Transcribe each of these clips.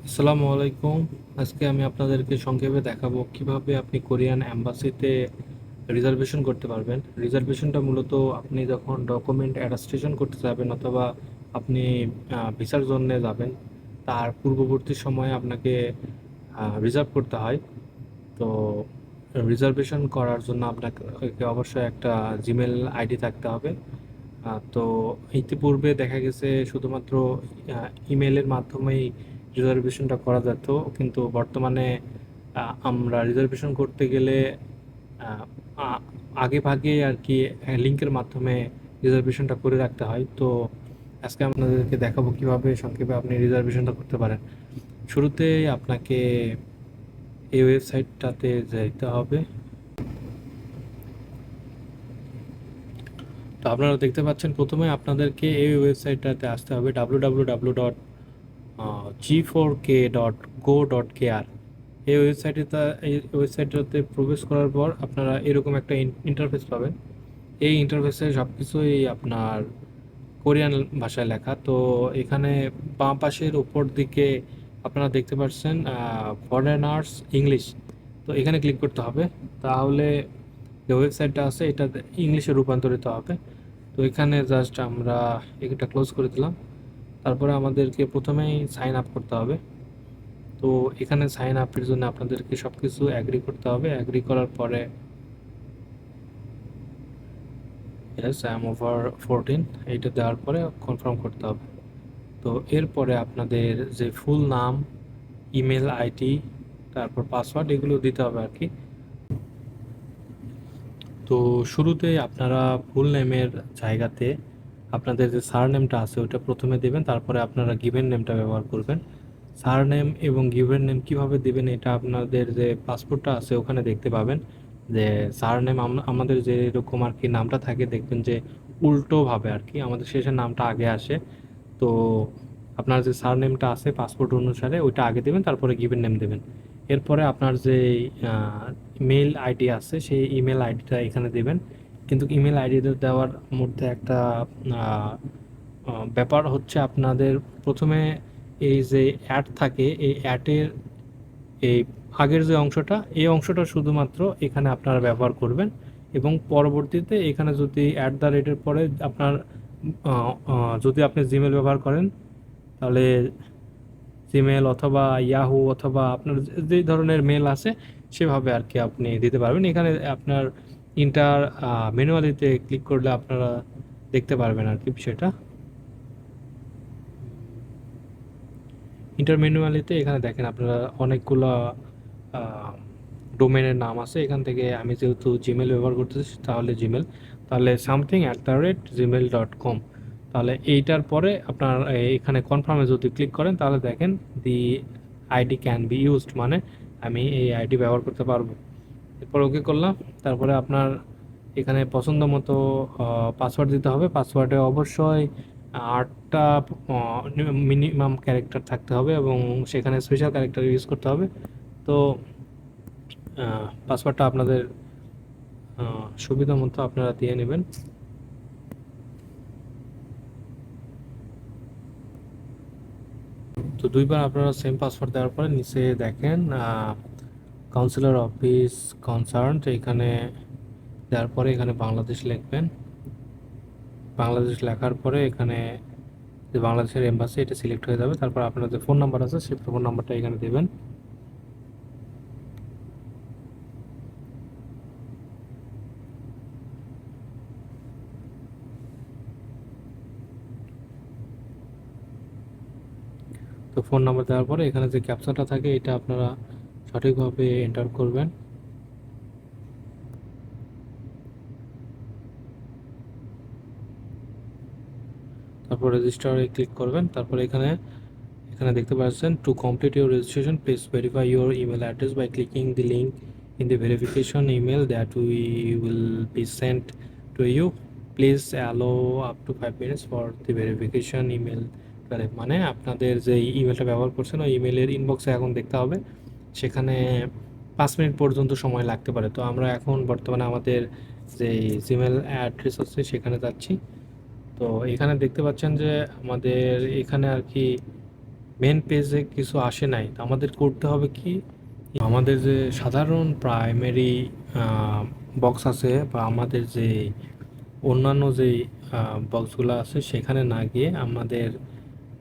আসসালামু আলাইকুম। আজকে আমি আপনাদেরকে সংক্ষেপে দেখাবো কিভাবে আপনি কোরিয়ান এম্বাসিতে রিজার্ভেশন করতে পারবেন। রিজার্ভেশনটা মূলত আপনি যখন ডকুমেন্ট অ্যাটাস্টেশন করতে যাবেন অথবা আপনি ভিসার জন্য যাবেন, তার পূর্ববর্তী সময়ে আপনাকে রিজার্ভ করতে হয়। তো রিজার্ভেশন করার জন্য আপনাকে অবশ্যই একটা জিমেল আইডি থাকতে হবে। তো ইতিপূর্বে দেখা গেছে শুধুমাত্র ইমেলের মাধ্যমেই রিজার্ভেশনটা করা যেত, কিন্তু বর্তমানে আমরা রিজার্ভেশন করতে গেলে আহ, আ- আগে ভাগে আর কি লিঙ্কের মাধ্যমে রিজার্ভেশনটা করে রাখতে হয়। তো আজকে আপনাদেরকে দেখাবো কিভাবে সংক্ষেপে আপনি রিজার্ভেশনটা করতে পারেন। শুরুতেই আপনাকে এই ওয়েবসাইটটাতে যেতে হবে। তো আপনারা দেখতে পাচ্ছেন প্রথমে আপনাদেরকে এই ওয়েবসাইটটাতে আসতে হবে www.g4k.go.kr। এই ওয়েবসাইটটাতে প্রবেশ করার পর আপনারা এরকম একটা ইন্টারফেস পাবেন। এই ইন্টারফেসে সব কিছুই আপনার কোরিয়ান ভাষায় লেখা। তো এখানে বাম পাশের উপর দিকে আপনারা দেখতে পাচ্ছেন ফরেনার্স ইংলিশ। তো এখানে ক্লিক করতে হবে, তাহলে যে ওয়েবসাইটটা আছে এটা ইংলিশে রূপান্তরিত হবে। তো এখানে জাস্ট আমরা এটা ক্লোজ করে দিলাম। তারপরে আমাদেরকে প্রথমেই সাইন আপ করতে হবে। তো এখানে সাইন আপের জন্য আপনাদেরকে সব কিছু অ্যাগ্রি করতে হবে। অ্যাগ্রি করার পরে ইয়েস আই এম ওভার 14 এইটা দেওয়ার পরে কনফার্ম করতে হবে। তো এরপরে আপনাদের যে ফুল নাম, ইমেল আইডি, তারপর পাসওয়ার্ড এগুলো দিতে হবে আর কি। তো শুরুতেই আপনারা ফুল নেমের জায়গাতে আপনাদের যে সারনেমটা আছে ওটা প্রথমে দেবেন, তারপরে আপনারা গিভেন নেমটা ব্যবহার করবেন। সারনেম এবং গিভেন নেম কীভাবে দেবেন এটা আপনাদের যে পাসপোর্টটা আছে ওখানে দেখতে পাবেন। যে সারনেম আমাদের যে এরকম আর কি নামটা থাকে, দেখবেন যে উল্টোভাবে আর কি আমাদের শেষের নামটা আগে আসে। তো আপনার যে সারনেমটা আছে পাসপোর্ট অনুসারে ওইটা আগে দেবেন, তারপরে গিভেন নেম দেবেন। এরপরে আপনার যে মেল আইডি আছে সেই ইমেল আইডিটা এখানে দেবেন। কিন্তু ইমেল আইডিটা দেওয়ার মধ্যে একটা আহ, ব্যাপার হচ্ছে, আপনাদের প্রথমে এই যে অ্যাড থাকে এই অ্যাডের এই আগের যে অংশটা এই অংশটা শুধুমাত্র এখানে আপনারা ব্যবহার করবেন। এবং পরবর্তীতে এখানে যদি অ্যাট দ্য রেটের পরে আপনার যদি আপনি জিমেল ব্যবহার করেন, তাহলে জিমেল অথবা ইয়াহু অথবা আপনার যে ধরনের মেল আছে সেভাবে আর কি আপনি দিতে পারবেন। এখানে আপনার ইন্টার ম্যানুয়ালিতে ক্লিক করলে আপনারা দেখতে পারবেন আর কি বিষয়টা। ইন্টার ম্যানুয়ালিতে এখানে দেখেন আপনারা অনেকগুলো ডোমেনের নাম আছে। এখান থেকে আমি যেহেতু জিমেল ব্যবহার করতেছি তাহলে জিমেল, তাহলে something@gmail.com। তাহলে এইটার পরে আপনার এখানে কনফার্মে যদি ক্লিক করেন তাহলে দেখেন দি আইডি ক্যান বি ইউজড, মানে আমি এই আইডি ব্যবহার করতে পারবো। এরপর ওকে করলাম। তারপরে আপনার এখানে পছন্দ মতো পাসওয়ার্ড দিতে হবে। পাসওয়ার্ডে অবশ্যই 8টা মিনিমাম ক্যারেক্টার থাকতে হবে এবং সেখানে স্পেশাল ক্যারেক্টার ইউজ করতে হবে। তো পাসওয়ার্ডটা আপনাদের সুবিধা মতো আপনারা দিয়ে নেবেন। তো দুইবার আপনারা সেম পাসওয়ার্ড দেওয়ার পরে নিচে দেখেন কাউন্সিলর অফিস কনসার্ন, তো এখানে দেওয়ার পরে এখানে বাংলাদেশ লিখবেন। বাংলাদেশ লেখার পরে এখানে যে বাংলাদেশের এম্বাসি এটা সিলেক্ট হয়ে যাবে। তারপর আপনার যে ফোন নাম্বার আছে সেই ফোন নাম্বারটা এখানে দেবেন। তো ফোন নাম্বার দেওয়ার পরে এখানে যে ক্যাপচাটা থাকে এটা আপনারা সঠিকভাবে এন্টার করবেন। তারপর রেজিস্টারে ক্লিক করবেন। তারপর এখানে এখানে দেখতে পাচ্ছেন to complete your registration please verify your email address by clicking the link in the verification email that will be sent to you, please allow up to 5 minutes for the verification email. মানে আপনাদের যে ইমেলটা ব্যবহার করছেন ওই ইমেলের ইনবক্সে এখন দেখতে হবে, সেখানে 5 মিনিট পর্যন্ত সময় লাগতে পারে। তো আমরা এখন বর্তমানে আমাদের যে জিমেল অ্যাড্রেস আছে সেখানে যাচ্ছি। তো এখানে দেখতে পাচ্ছেন যে আমাদের এখানে আর কি মেন পেজে কিছু আসে নাই, তো আমাদের করতে হবে কি, আমাদের যে সাধারণ প্রাইমারি বক্স আছে বা আমাদের যে অন্যান্য যেই বক্সগুলো আছে সেখানে না গিয়ে আমাদের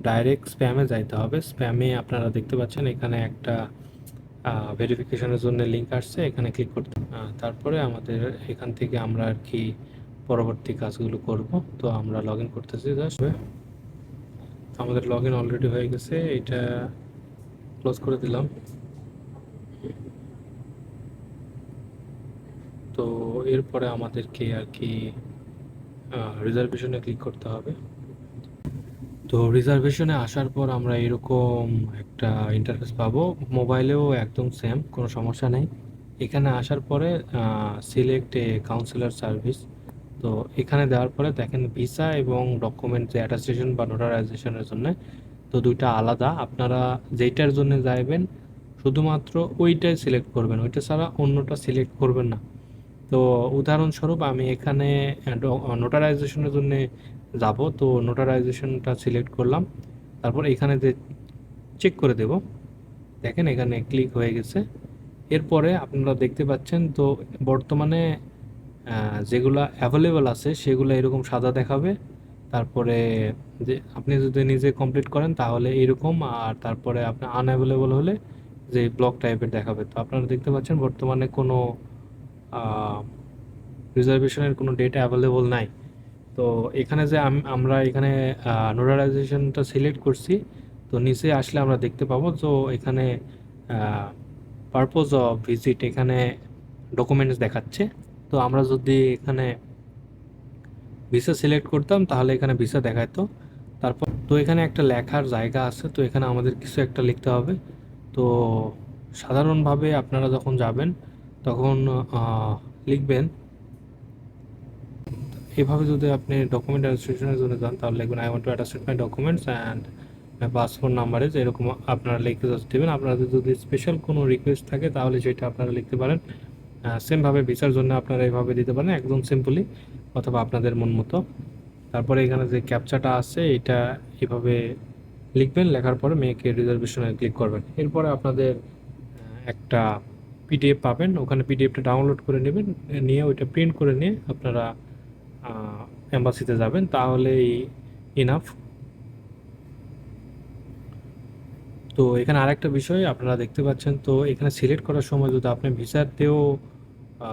ডাইরেক্ট স্প্যামে যাইতে হবে। স্প্যামে আপনারা দেখতে পাচ্ছেন এখানে একটা ভেরিফিকেশনের জন্য লিঙ্ক আসছে, এখানে ক্লিক করতে তারপরে আমাদের এখান থেকে আমরা আর কি পরবর্তী কাজগুলো করব। তো আমরা লগ ইন করতেছি, জাস্ট আমাদের লগ ইন অলরেডি হয়ে গেছে, এটা ক্লোজ করে দিলাম। তো এরপরে আমাদেরকে আর কি রিজার্ভেশনে ক্লিক করতে হবে। তো রিজার্ভেশনে আসার পর আমরা এরকম একটা ইন্টারফেস পাবো, মোবাইলেও একদম সেম, কোনো সমস্যা নেই। এখানে আসার পরে সিলেক্ট এ কাউন্সিলর সার্ভিস, তো এখানে দেওয়ার পরে দেখেন ভিসা এবং ডকুমেন্ট যে অ্যাটাস্টেশন বা নোটারাইজেশনের জন্য, তো দুইটা আলাদা। আপনারা যেইটার জন্য যাইবেন শুধুমাত্র ওইটাই সিলেক্ট করবেন, ওইটা ছাড়া অন্যটা সিলেক্ট করবেন না। তো উদাহরণস্বরূপ আমি এখানে নোটারাইজেশনের জন্য যাব, তো নোটারাইজেশনটা সিলেক্ট করলাম, তারপর এখানে যে চেক করে দেব, দেখেন এখানে ক্লিক হয়ে গেছে। এরপরে আপনারা দেখতে পাচ্ছেন তো বর্তমানে যেগুলো অ্যাভেলেবল আছে সেগুলো এরকম সাদা দেখাবে, তারপরে যে আপনি যদি নিজে কমপ্লিট করেন তাহলে এরকম, আর তারপরে আপনার আনঅ্যাভেলেবল হলে যে ব্লক টাইপের দেখাবে। তো আপনারা দেখতে পাচ্ছেন বর্তমানে কোনো রিজার্ভেশনের কোনো ডেট অ্যাভেলেবল নাই। তো এখানে যে আমরা এখানে নোটারাইজেশনটা সিলেক্ট করছি, তো নিচে আসলে আমরা দেখতে পাবো তো এখানে পারপোজ অফ ভিজিট এখানে ডকুমেন্টস দেখাচ্ছে। তো আমরা যদি এখানে ভিসা সিলেক্ট করতাম তাহলে এখানে ভিসা দেখাতো। তারপর তো এখানে একটা লেখার জায়গা আছে, তো এখানে আমাদের কিছু একটা লিখতে হবে। তো সাধারণভাবে আপনারা যখন যাবেন তখন লিখবেন এভাবে, যদি আপনি ডকুমেন্ট অ্যাটাস্টেশনের জন্য যান তাহলে লিখবেন I want to attested my documents and my passport নাম্বারে, এরকম আপনারা লিখতে জাস্ট দেবেন। আপনাদের যদি স্পেশাল কোনো রিকোয়েস্ট থাকে তাহলে সেটা আপনারা লিখতে পারেন। সেমভাবে ভিসার জন্য আপনারা এইভাবে দিতে পারেন একদম সিম্পলি, অথবা আপনাদের মন মতো। তারপরে এখানে যে ক্যাপচাটা আছে এটা এভাবে লিখবেন, লেখার পরে মেক এ রিজার্ভেশনে ক্লিক করবেন। এরপরে আপনাদের একটা পিডিএফ পাবেন, ওখানে পিডিএফটা ডাউনলোড করে নেবেন, নিয়ে ওইটা প্রিন্ট করে নিয়ে আপনারা এম্বাসিতে যাবেন, তাহলেই ইনাফ। তো এখানে আরেকটা বিষয় আপনারা দেখতে পাচ্ছেন, তো এখানে সিলেক্ট করার সময় যদি আপনি ভিসাতেও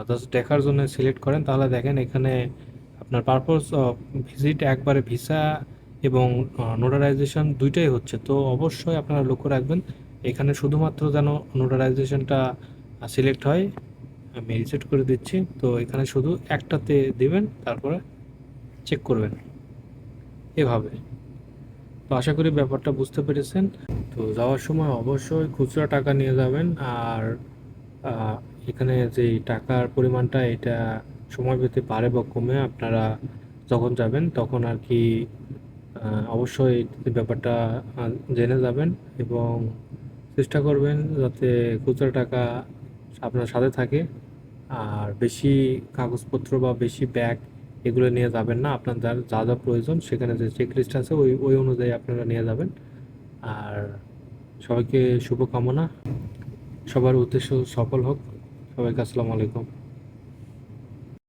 জাস্ট দেখার জন্য সিলেক্ট করেন তাহলে দেখেন এখানে আপনার পারপোজ অফ ভিজিট একবারে ভিসা এবং নোটারাইজেশন দুইটাই হচ্ছে। তো অবশ্যই আপনারা লক্ষ্য রাখবেন এখানে শুধুমাত্র যেন নোটারাইজেশনটা সিলেক্ট হয়। আমি রিসেট করে দিচ্ছি, তো এখানে শুধু একটাতে দিবেন, তারপরে চেক করবেন এভাবে। তো আশা করি ব্যাপারটা বুঝতে পেরেছেন। তো যাওয়ার সময় অবশ্যই খুচরা টাকা নিয়ে যাবেন, আর আহ, এখানে যে টাকার পরিমাণটা এটা সময় পেতে বাড়ে বা কমে, আপনারা যখন যাবেন তখন আর কি অবশ্যই এই ব্যাপারটা জেনে যাবেন, এবং চেষ্টা করবেন যাতে খুচরা টাকা আপনার সাথে থাকে। আর বেশি কাগজপত্র বা বেশি ব্যাগ এগুলো নিয়ে যাবেন না, আপনার যা যা যা প্রয়োজন সেখানে যে চেক লিস্ট আছে ওই ওই অনুযায়ী আপনারা নিয়ে যাবেন। আর সবাইকে শুভকামনা, সবার উদ্দেশ্য সফল হোক। সবাইকে আসসালামু আলাইকুম।